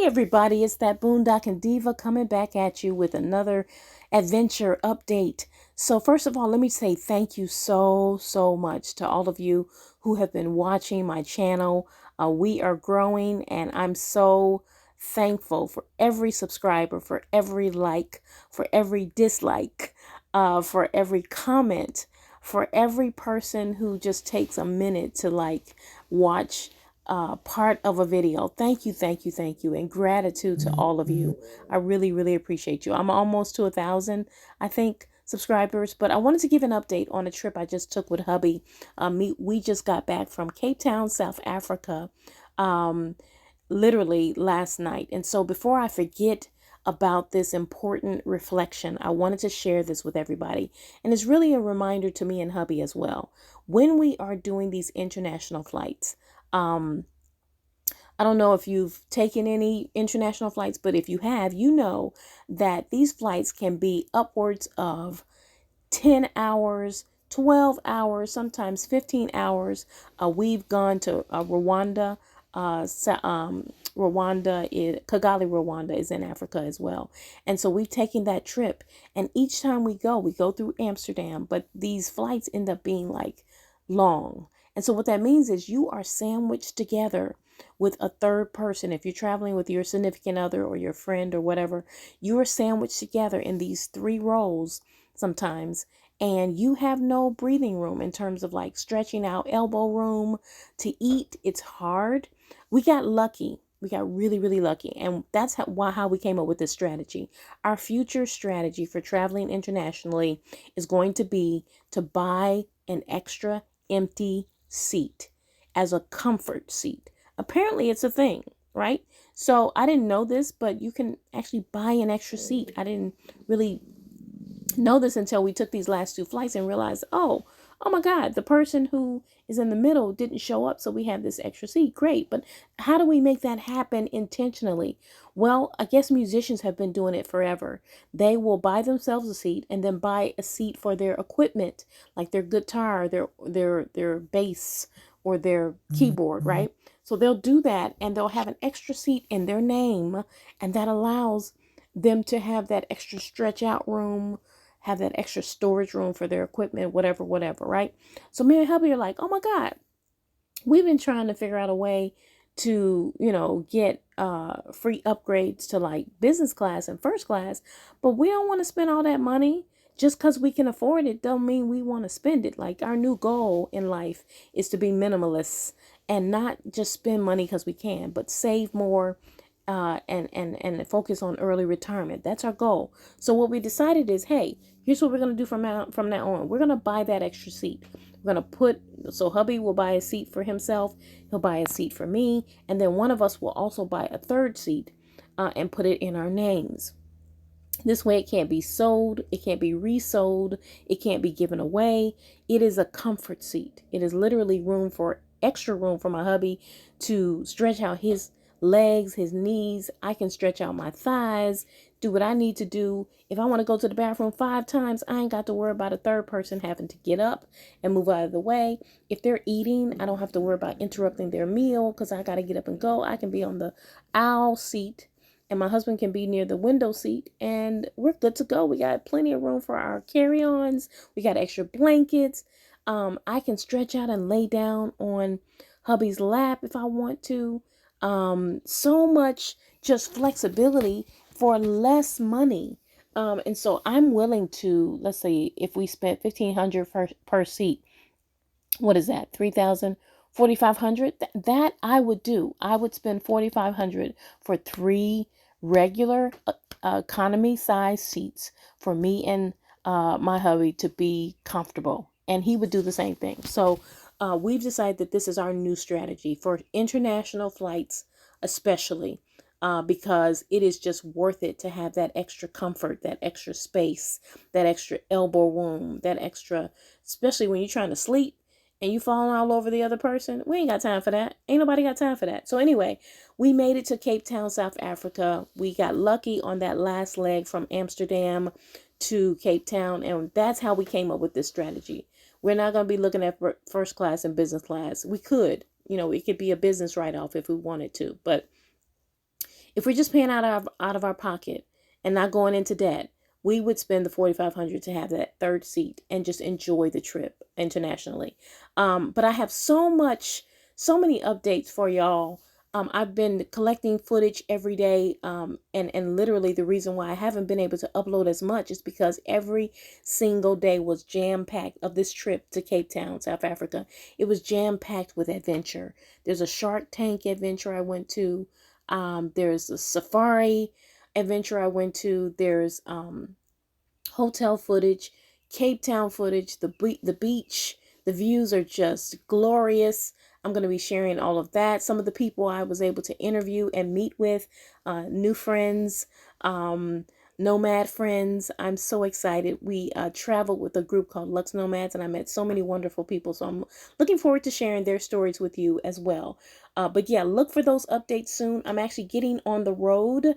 Hey everybody, it's that boondocking diva coming back at you with another adventure update. So first of all, let me say thank you so much to all of you who have been watching my channel. We are growing and I'm so thankful for every subscriber, for every like, for every dislike, for every comment, for every person who just takes a minute to watch part of a video. Thank you, and gratitude to all of you. I really appreciate you. I'm almost to 1,000, I think, subscribers, but I wanted to give an update on a trip I just took with hubby. We just got back from Cape Town, South Africa, literally last night. And so before I forget about this important reflection, I wanted to share this with everybody. And it's really a reminder to me and hubby as well. When we are doing these international flights, I don't know if you've taken any international flights, but if you have, you know that these flights can be upwards of 10 hours, 12 hours, sometimes 15 hours. We've gone to Rwanda. Kigali, Rwanda is in Africa as well. And so we've taken that trip. And each time we go through Amsterdam, but these flights end up being long. And so what that means is you are sandwiched together with a third person. If you're traveling with your significant other or your friend or whatever, you are sandwiched together in these 3 rows sometimes, and you have no breathing room in terms of stretching out, elbow room to eat. It's hard. We got lucky. We got really lucky. And that's how we came up with this strategy. Our future strategy for traveling internationally is going to be to buy an extra empty seat as a comfort seat. Apparently it's a thing, right? So I didn't know this, but you can actually buy an extra seat. I didn't really know this until we took these last 2 flights and realized, oh my God, the person who is in the middle didn't show up. So we have this extra seat. Great. But how do we make that happen intentionally? Well, I guess musicians have been doing it forever. They will buy themselves a seat and then buy a seat for their equipment, like their guitar, their bass, or their keyboard, right? So they'll do that and they'll have an extra seat in their name, and that allows them to have that extra stretch out room, have that extra storage room for their equipment, whatever, right? So me and hubby are like, oh my God, we've been trying to figure out a way to, get free upgrades to business class and first class, but we don't want to spend all that money. Just because we can afford it don't mean we want to spend it. Our new goal in life is to be minimalists and not just spend money because we can, but save more, and focus on early retirement. That's our goal. So what we decided is, hey, here's what we're going to do from now on. We're going to buy that extra seat. We're going to so hubby will buy a seat for himself. He'll buy a seat for me. And then one of us will also buy a third seat, and put it in our names. This way it can't be sold. It can't be resold. It can't be given away. It is a comfort seat. It is literally extra room for my hubby to stretch out his legs, his knees. I can stretch out my thighs, do what I need to do. If I want to go to the bathroom 5 times, I ain't got to worry about a third person having to get up and move out of the way. If they're eating, I don't have to worry about interrupting their meal because I got to get up and go. I can be on the aisle seat and my husband can be near the window seat, and we're good to go. We got plenty of room for our carry-ons. We got extra blankets. I can stretch out and lay down on hubby's lap if I want to. So much just flexibility for less money. And so I'm willing to, let's say if we spent $1,500 per seat, what is that? 3,000, 4,500. That I would do. I would spend 4,500 for 3 regular economy size seats for me and my hubby to be comfortable, and he would do the same thing. So we've decided that this is our new strategy for international flights, especially because it is just worth it to have that extra comfort, that extra space, that extra elbow room, that extra, especially when you're trying to sleep and you falling all over the other person. We ain't got time for that. Ain't nobody got time for that. So anyway, we made it to Cape Town, South Africa. We got lucky on that last leg from Amsterdam to Cape Town, and that's how we came up with this strategy. We're not going to be looking at first class and business class. We could, it could be a business write-off if we wanted to, but If we're just paying out of our pocket and not going into debt, we would spend the 4,500 to have that third seat and just enjoy the trip internationally. But I have so many updates for y'all. I've been collecting footage every day, and literally the reason why I haven't been able to upload as much is because every single day was jam packed of this trip to Cape Town, South Africa. It was jam packed with adventure. There's a Shark Tank adventure I went to. There's a safari adventure I went to. There's hotel footage, Cape Town footage, the beach. The views are just glorious. I'm going to be sharing all of that. Some of the people I was able to interview and meet with, new friends, nomad friends. I'm so excited. We traveled with a group called Lux Nomads, and I met so many wonderful people. So I'm looking forward to sharing their stories with you as well. But yeah, look for those updates soon. I'm actually getting on the road.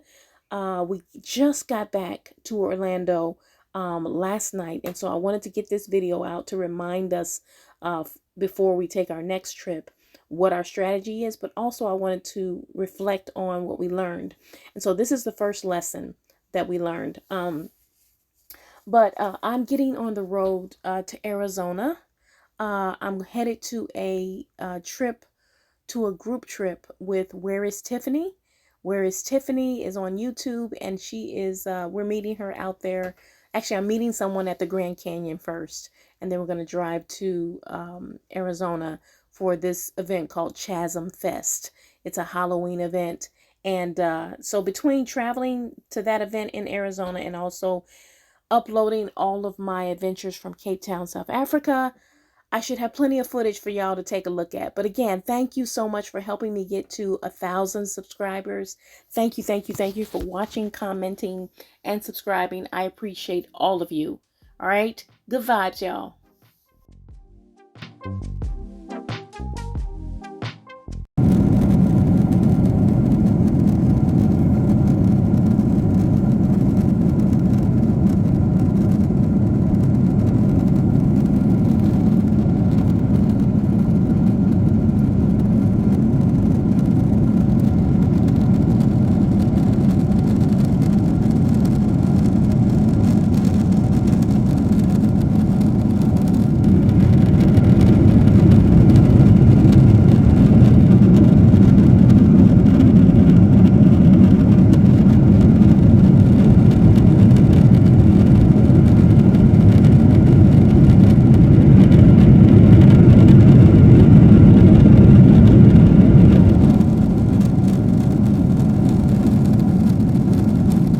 We just got back to Orlando last night, and so I wanted to get this video out to remind us before we take our next trip what our strategy is, but also I wanted to reflect on what we learned. And so this is the first lesson that we learned. But I'm getting on the road to Arizona. I'm headed to a trip, to a group trip with Where is Tiffany? Where is Tiffany is on YouTube, and she is, we're meeting her out there. Actually, I'm meeting someone at the Grand Canyon first, and then we're going to drive to Arizona for this event called Chasm Fest. It's a Halloween event. And so between traveling to that event in Arizona and also uploading all of my adventures from Cape Town, South Africa, I should have plenty of footage for y'all to take a look at. But again, thank you so much for helping me get to 1,000 subscribers. Thank you, thank you, thank you for watching, commenting, and subscribing. I appreciate all of you. All right. Good vibes, y'all.